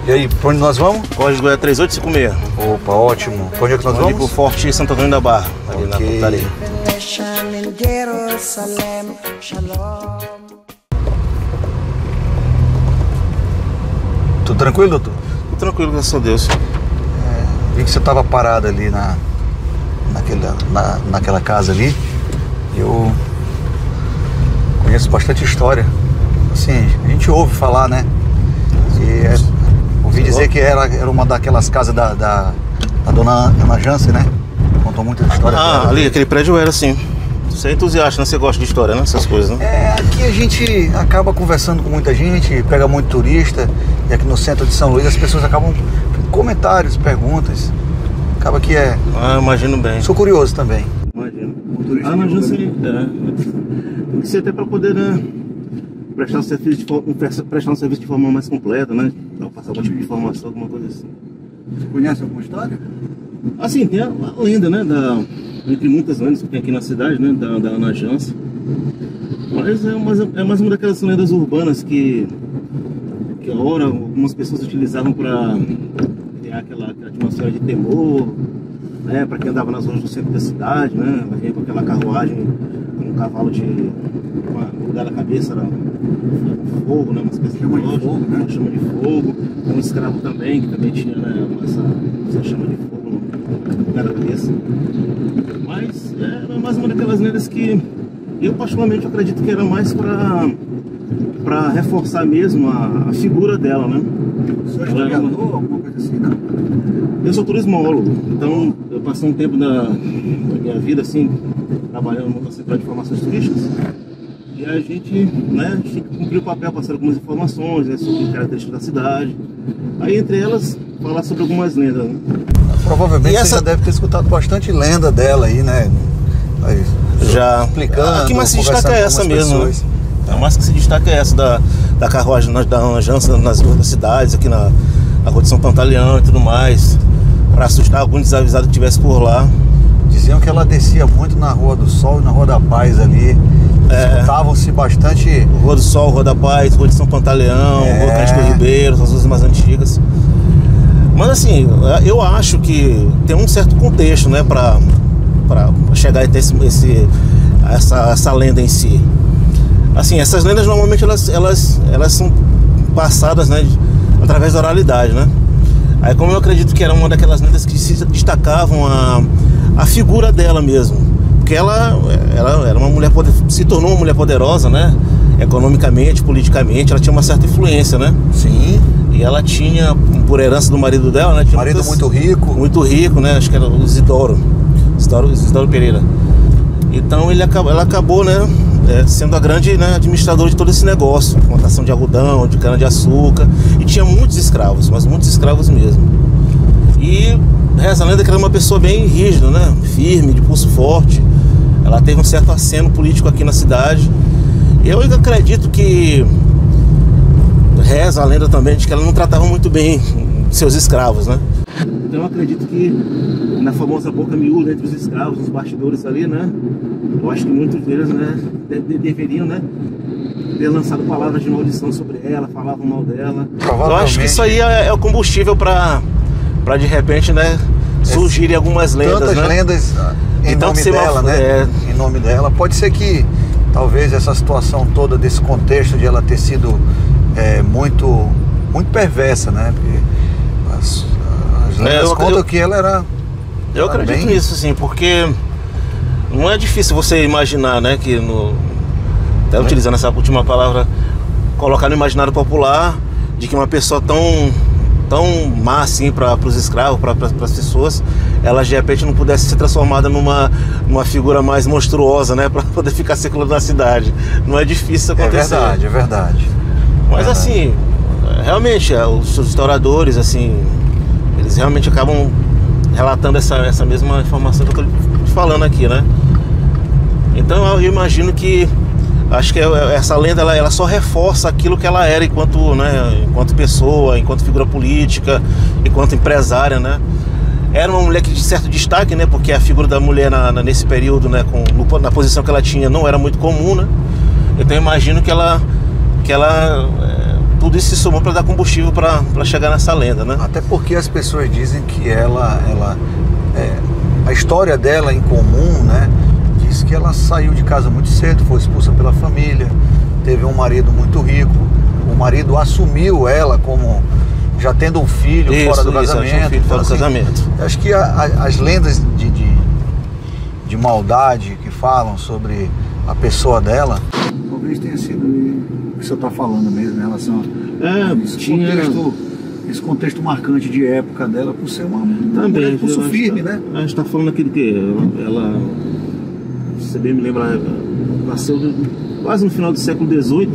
E aí, pra onde nós vamos? Código é 3856. Opa, ótimo. Pra onde é que nós vamos? Pro Forte Santo Antônio da Barra, ali na portaria. Tudo tranquilo, doutor? Tudo tranquilo, graças a Deus. Vi que você estava parado ali naquela casa ali. Eu conheço bastante história. Assim, a gente ouve falar, né? Ouvi dizer que era uma daquelas casas da dona Ana Jance, né? Contou muita história. Ali, aquele prédio era assim. Você é entusiasta, né? Você gosta de história, né? Essas coisas, né? Aqui a gente acaba conversando com muita gente, pega muito turista. E aqui no centro de São Luís as pessoas acabam com comentários, perguntas. Acaba que imagino bem. Sou curioso também. Imagino. A Ana Jance tem que ser até para poder, né, prestar um serviço de forma mais completa, né? Passar algum tipo de informação, alguma coisa assim. Você conhece alguma história? Assim, tem a lenda, né? Entre muitas lendas que tem aqui na cidade, né? Da Ana Jance. Mas é mais uma daquelas lendas urbanas que a hora algumas pessoas utilizavam para criar aquela atmosfera de temor, né? Para quem andava nas ruas do centro da cidade, né? Ela vinha com aquela carruagem com um cavalo no lugar da cabeça era fogo, né? Uma espécie de fogo, né? Uma chama de fogo. Um escravo também, que também tinha, né, essa chama de fogo no lugar da cabeça. Mas era mais uma daquelas lendas que eu particularmente acredito que era mais para reforçar mesmo a figura dela, né? O senhor é historiador, alguma coisa assim, não? Eu sou turismólogo, então eu passei um tempo da minha vida assim, trabalhando na Central de Informações Turísticas. E a gente, né, tinha que cumprir o papel, passar algumas informações, né, sobre características da cidade. Aí, entre elas, falar sobre algumas lendas, né? Provavelmente você já deve ter escutado bastante lenda dela aí, né? Já. Explicando, a que mais se destaca é essa mesmo, né? A mais que se destaca é essa da carruagem da Ana Jance nas ruas das cidades, aqui na Rua de São Pantaleão e tudo mais, para assustar algum desavisado que estivesse por lá. Diziam que ela descia muito na Rua do Sol e na Rua da Paz ali. Escutavam-se bastante. Rua do Sol, Rua da Paz, Rua de São Pantaleão, Rua Cândido Ribeiro, as ruas mais antigas. Mas assim, eu acho que tem um certo contexto, né, para chegar até essa lenda em si. Assim, essas lendas normalmente elas são passadas, né, através da oralidade, né? Aí, como eu acredito que era uma daquelas lendas que se destacavam a figura dela mesmo, porque ela era uma mulher, se tornou uma mulher poderosa, né? Economicamente, politicamente, ela tinha uma certa influência, né? Sim. E ela tinha, por herança do marido dela, né? Tinha marido muito rico. Muito rico, né? Acho que era o Isidoro Pereira. Então ela acabou, né, sendo a grande, né, administradora de todo esse negócio, plantação de algodão, de cana-de-açúcar, e tinha muitos escravos, mas muitos escravos mesmo. E reza a lenda que ela era uma pessoa bem rígida, né, firme, de pulso forte. Ela teve um certo aceno político aqui na cidade. Eu acredito que reza a lenda também de que ela não tratava muito bem seus escravos, né? Então eu acredito que na famosa boca miúda entre os escravos, os bastidores ali, né? Eu acho que muitos deles, né, deveriam, né, ter lançado palavras de maldição sobre ela, falavam mal dela. Eu acho que isso aí é o combustível para de repente, né, surgirem algumas lendas, tantas, né? Lendas em nome dela, né? Em nome dela. Pode ser que talvez essa situação toda desse contexto de ela ter sido muito perversa, né? Porque as lendas contam que ela era... Eu acredito nisso, sim, porque não é difícil você imaginar, né, que até utilizando essa última palavra, colocar no imaginário popular de que uma pessoa tão má assim para os escravos, para as pessoas, ela de repente não pudesse ser transformada numa figura mais monstruosa, né, para poder ficar circulando na cidade. Não é difícil acontecer. É verdade. Mas assim, realmente, os historiadores, assim, Eles realmente acabam relatando essa mesma informação que eu estou te falando aqui, né? Então eu imagino que, acho que essa lenda ela só reforça aquilo que ela era enquanto, né, enquanto pessoa, enquanto figura política, enquanto empresária, né? Era uma mulher que de certo destaque, né? Porque a figura da mulher nesse período, né, na posição que ela tinha, não era muito comum, né? Então eu imagino que ela tudo isso se somou para dar combustível para chegar nessa lenda, né? Até porque as pessoas dizem que a história dela em comum, né? Diz que ela saiu de casa muito cedo, foi expulsa pela família, teve um marido muito rico, o marido assumiu ela como já tendo um filho fora do casamento. Fora do casamento. Acho que as lendas de maldade que falam sobre a pessoa dela, talvez tenha sido o que você está falando mesmo em relação a esse contexto marcante de época dela, por ser uma mulher de pulso firme, né? A gente está falando aqui do que ela, você bem me lembra, nasceu quase no final do século XVIII,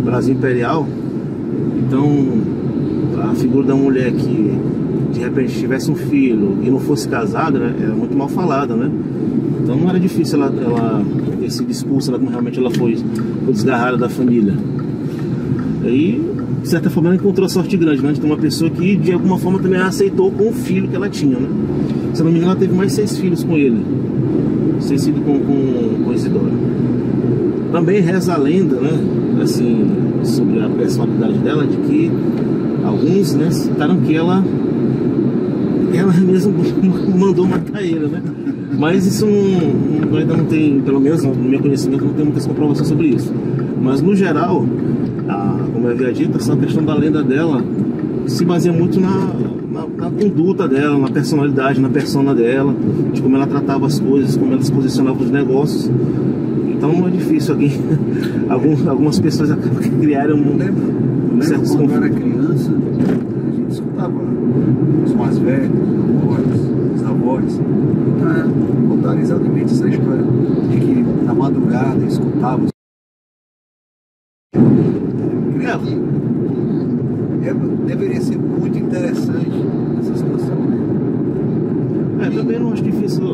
Brasil Imperial. Então a figura da mulher que de repente tivesse um filho e não fosse casada, né, era muito mal falada, né? Então não era difícil ela ter sido expulsa, como realmente ela foi desgarrada da família. Aí, de certa forma, ela encontrou a sorte grande, né? De ter uma pessoa que de alguma forma também a aceitou com o filho que ela tinha, né? Se não me engano, ela teve mais 6 filhos com ele, 6 filhos com Isidoro. Também reza a lenda, né, assim, sobre a personalidade dela, de que alguns, né, citaram que ela mesmo mandou matar ele, né? Mas isso ainda não tem, pelo menos no meu conhecimento, não tem muitas comprovações sobre isso. Mas no geral, como eu havia dito, essa questão da lenda dela se baseia muito na conduta dela, na personalidade, na persona dela, de como ela tratava as coisas, como ela se posicionava nos negócios. Então não é difícil algumas pessoas criaram certos conflitos. Quando eu era criança, a gente escutava os mais velhos, os avós, contar exatamente essa história de que na madrugada escutava. Deveria ser muito interessante essa situação. Também não acho difícil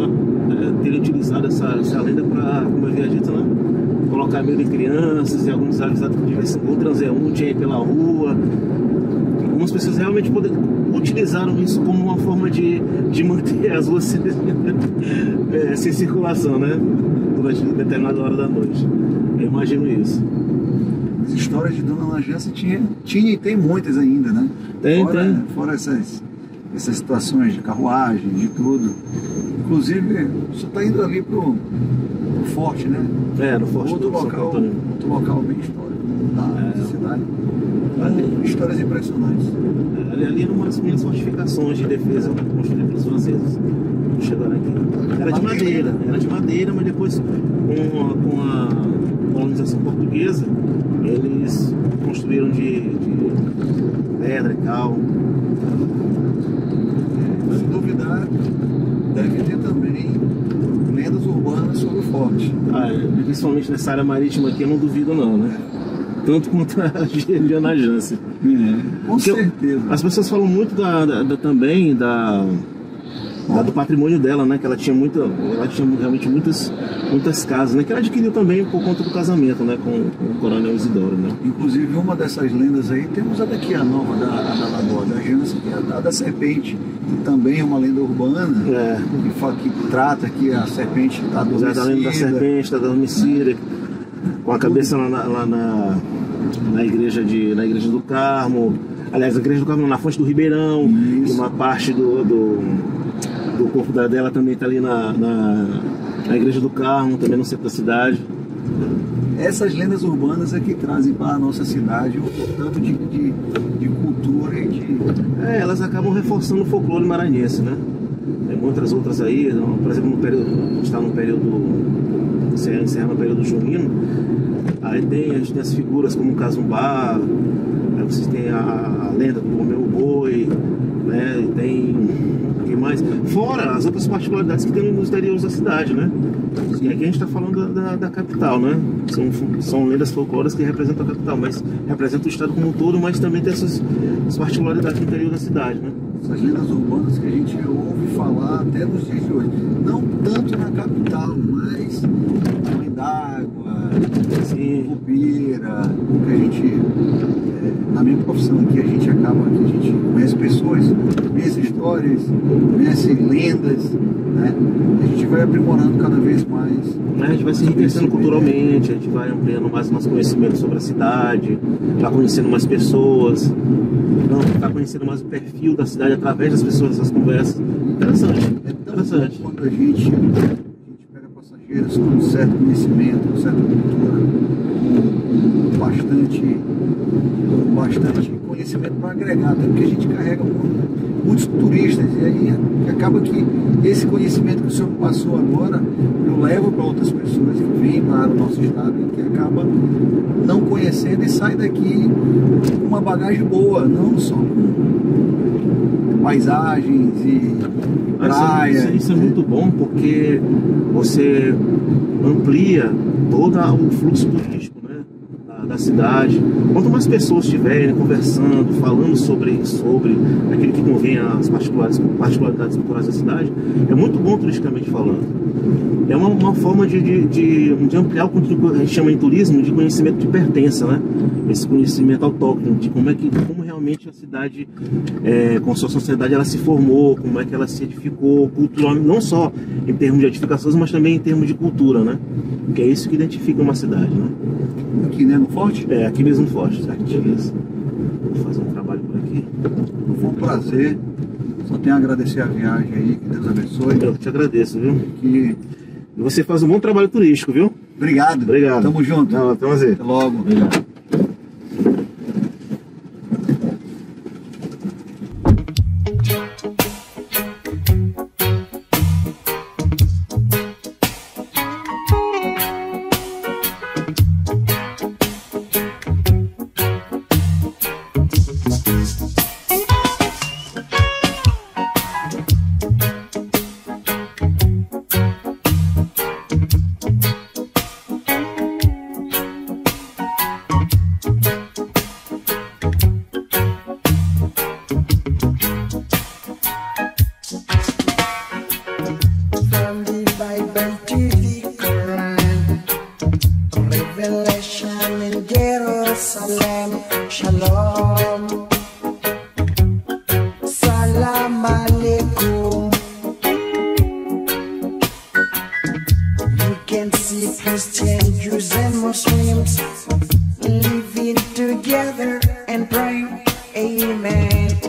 ter utilizado essa lenda para, como eu havia dito, né, colocar medo em crianças e alguns avisados que tivesse um transeunte aí pela rua. Algumas pessoas realmente utilizaram isso como uma forma de manter as ruas sem circulação, né, durante determinada hora da noite. Eu imagino isso. As histórias de Dona Najância tinha e tem muitas ainda, né? Tem. Fora essas situações de carruagem, de tudo. Inclusive, você está indo ali pro forte, né? No forte. Outro local bem histórico da cidade. Histórias impressionantes. Ali era uma das primeiras fortificações de defesa construídas pelos franceses. Chegaram aqui. Era de madeira, mas depois com a colonização portuguesa, eles construíram de pedra e cal. Se duvidar, deve ter também lendas urbanas sobre o forte. Principalmente nessa área marítima aqui, eu não duvido não, né? Tanto quanto a de Najância. Com certeza. As pessoas falam muito também do patrimônio dela, né? Que ela tinha realmente muitas casas, né? Que ela adquiriu também por conta do casamento, né? Com o Coronel Isidoro, né? Inclusive, uma dessas lendas aí, temos a daqui, a nova da Lagoa da Jância, que é a da serpente, que também é uma lenda urbana, que trata que a serpente está adormecida. A lenda da serpente está adormecida, com a cabeça lá na igreja do Carmo. Aliás, a igreja do Carmo na fonte do Ribeirão. Isso. E uma parte do corpo dela também está ali na igreja do Carmo, também no centro da cidade. Essas lendas urbanas é que trazem para a nossa cidade um tanto de cultura e de... elas acabam reforçando o folclore maranhense, né? Tem muitas outras aí, por exemplo, a gente está no período, encerra no período junino, aí a gente tem as figuras como o Casumbá, aí vocês têm a lenda do Romeu Boi, né? E tem mais. Fora as outras particularidades que tem nos interiores da cidade, né? E aqui a gente está falando da capital, né? São lendas folclóricas que representam a capital, mas representam o estado como um todo, mas também tem essas particularidades no interior da cidade, né? Essas lendas urbanas que a gente ouve falar até nos dias de hoje. Não tanto na capital, mas Mãe d'Água, Bobeira, que a gente, na minha profissão aqui, a gente conhece pessoas, conhece histórias, conhece lendas, né? A gente vai aprimorando cada vez mais. A gente vai se enriquecendo culturalmente, a gente vai ampliando mais o nosso conhecimento sobre a cidade, vai conhecendo mais pessoas, vai conhecendo mais o perfil da cidade através das pessoas, dessas conversas. Interessante, interessante. Quando a gente pega passageiros com um certo conhecimento, com certa cultura, com bastante conhecimento para agregar, até porque a gente carrega muitos turistas, e aí acaba que esse conhecimento que o senhor passou agora, eu levo para outras pessoas que vêm para o nosso estado e que acabam não conhecendo e sai daqui com uma bagagem boa, não só com paisagens e praias. Isso é muito bom, porque você amplia todo o fluxo turístico, né, da cidade. Quanto mais pessoas estiverem conversando, falando sobre aquilo que convém às particularidades culturais da cidade, é muito bom turisticamente falando. É uma forma de ampliar o que a gente chama em turismo de conhecimento de pertença, né? Esse conhecimento autóctone, de como realmente a cidade, com a sua sociedade, ela se formou, como é que ela se edificou culturalmente, não só em termos de edificações, mas também em termos de cultura, né? Que é isso que identifica uma cidade, né? Aqui, né, no Forte? Aqui mesmo no Forte, certo? Vou fazer um trabalho por aqui. Foi um prazer. Só tenho a agradecer a viagem aí, que Deus abençoe. Eu te agradeço, viu? E você faz um bom trabalho turístico, viu? Obrigado. Obrigado. Tamo junto. Tamo aí. Até logo. Obrigado. Jerusalem, Shalom, Salam Alaikum. You can see Christians, Jews and Muslims living together and praying, Amen.